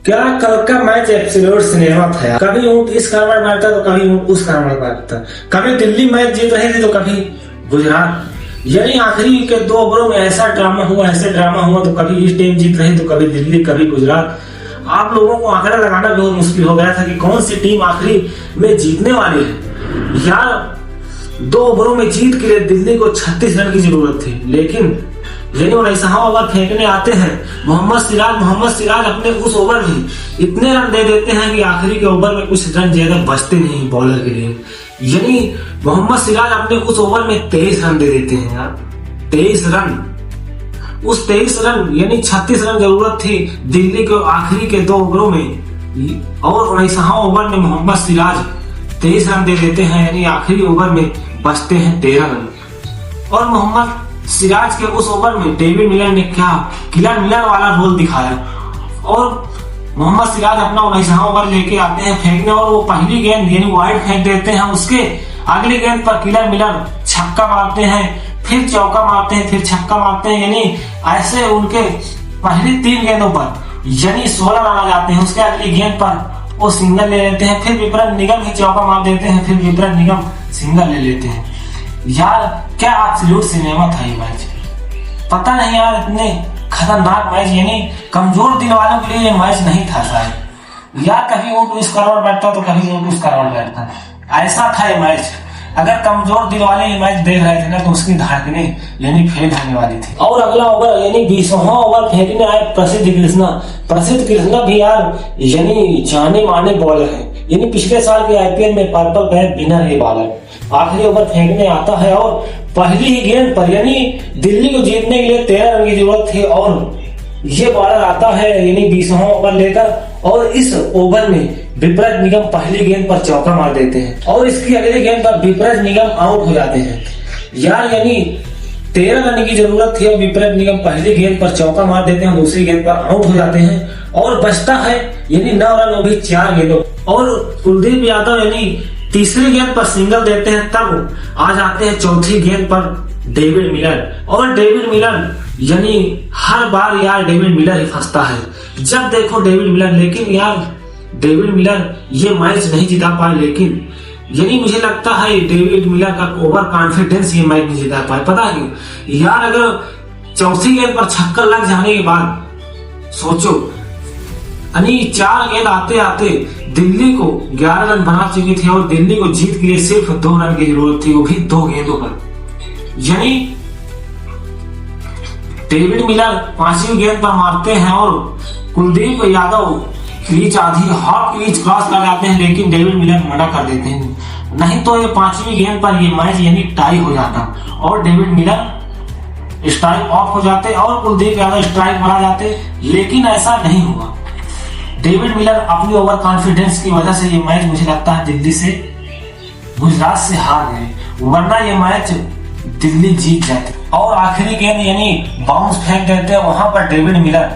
क्या कल का मैच एब्सोल्यूट सिनेमा था यार। कभी ऊंट इस कारण मारता तो कभी ऊंट उस कारण मारता। कभी दिल्ली मैच जीत रही थी तो कभी गुजरात। यानी आखिरी के 2 ओवरों में ऐसा ड्रामा हुआ तो कभी इस टीम जीत रही तो कभी दिल्ली कभी गुजरात। आप लोगों को आंकड़ा लगाना बहुत मुश्किल हो गया था कि कौन सी टीम आखिरी में जीतने वाली है। यार 2 ओवरों में जीत के लिए दिल्ली को 36 रन की जरूरत थी, लेकिन यानी ऐसा ओवर फेंकने आते हैं मोहम्मद सिराज अपने उस ओवर में इतने रन दे देते हैं कि आखिरी के ओवर में कुछ रन ज्यादा बचते नहीं बॉलर के लिए। यानी मोहम्मद सिराज अपने उस ओवर में 23 रन दे देते हैं यार, 23 रन। उस 23 रन यानी 36 रन जरूरत थी दिल्ली को आखिरी के 2 ओवरों में, और 19वां ओवर में मोहम्मद सिराज 23 रन दे देते हैं, यानी आखिरी ओवर में बचते हैं 13 रन। और मोहम्मद सिराज के उस ओवर में डेविड मिलर ने क्या किलर मिलर वाला रोल दिखाया, और मोहम्मद सिराज अपना 19वां ओवर लेके आते हैं फेंकने, और वो पहली गेंद यानी वाइड फेंक देते हैं। उसके अगली गेंद पर किलर मिलर छक्का मारते हैं, फिर चौका मारते हैं, फिर छक्का मारते हैं। यानी ऐसे उनके पहली 3 गेंदों पर यानी 16 रन आ जाते हैं। उसके अगली गेंद पर वो सिंगल ले लेते हैं, फिर विपरीत निगम ही चौका मार देते हैं, फिर विपरीत निगम सिंगल ले लेते हैं। यार क्या एब्सोल्यूट सिनेमा था ये मैच। पता नहीं यार, इतने खतरनाक मैच, यानी कमजोर दिल वालों के लिए ये मैच नहीं था शायद। यार कभी ऊंट इस करोड़ बैठता तो कभी ऊंट उस करोड़ बैठता, ऐसा था ये मैच। अगर कमजोर दिल वाले ये मैच देख रहे थे ना तो उसकी धड़कने यानी फेल होने वाली थी। और अगला ओवर यानी 20वां ओवर फेंकने आए प्रसिद्ध कृष्णा भी यार यानी जाने माने बॉलर है। यानी पिछले साल के आईपीएल में पर्पल कैप विनर है बॉलर। आखिरी ओवर फेंकने आता है और पहली ही गेंद पर यानी दिल्ली को जीतने के लिए 13 रन की जरूरत थी, और ये बॉलर आता है यानी 20वां ओवर लेकर, और इस ओवर में विपरीत निगम पहली गेंद पर चौका मार देते हैं, और इसकी अगली गेंद पर विपरीत निगम आउट हो जाते हैं। यार यानी 13 रन की जरूरत थी और विपरीत निगम पहली गेंद पर चौका मार देते हैं, दूसरी गेंद पर आउट हो जाते हैं, और बचता है यानी 9 रन, वो भी 4 गेंदों। और कुलदीप यादव यानी तीसरी गेंद पर सिंगल देते हैं, तब आ जाते हैं चौथी गेंद पर डेविड मिलर, और डेविड मिलर यानी हर बार यार डेविड मिलर ही फंसता है जब देखो डेविड मिलर। लेकिन यार डेविड मिलर ये मैच नहीं जिता पाए, लेकिन यानी मुझे लगता है डेविड मिलर का ओवर कॉन्फिडेंस ये मैच नहीं जिता पाए। पता है क्यों यार, अगर चौथी गेंद पर छक्का लग जाने के बाद सोचो, यानी 4 गेंद आते आते दिल्ली को 11 रन बना चुकी थी, और दिल्ली को जीत के लिए सिर्फ 2 रन की जरूरत थी, वो भी 2 गेंदों पर। यानी डेविड मिलर 5वीं गेंद पर मारते हैं और कुलदीप यादव क्रीज आधी हाफ क्रीज क्रॉस कर जाते हैं, लेकिन डेविड मिलर मना कर देते हैं, नहीं तो ये 5वीं गेंद पर ये मैच यानी टाई हो जाता, और डेविड मिलर स्ट्राइक ऑफ हो जाते और कुलदीप यादव स्ट्राइक मारा जाते। लेकिन ऐसा नहीं हुआ। डेविड मिलर अपनी ओवर कॉन्फिडेंस की वजह से ये मैच मुझे लगता है दिल्ली से गुजरात से हार गए, वरना ये मैच दिल्ली जीत जाती। और आखिरी गेंद यानी बाउंस फेंक देते हैं वहां पर डेविड मिलर,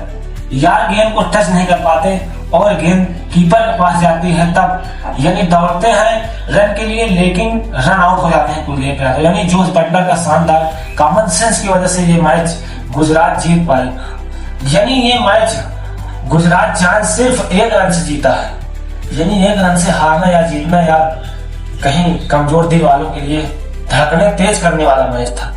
यार गेंद को टच नहीं कर पाते और गेंद कीपर के पास जाती है, तब यानी दौड़ते हैं रन के लिए, लेकिन रन आउट हो जाते हैं कुलदीप यादव। यानी जोस बटलर का शानदार कॉमन सेंस की वजह से ये मैच गुजरात जीत पाई। यानी ये मैच गुजरात जान सिर्फ 1 रन से जीता है, यानी 1 रन से हारना या जीतना यार कहीं कमजोर दिल वालों के लिए धड़कने तेज करने वाला मैच था।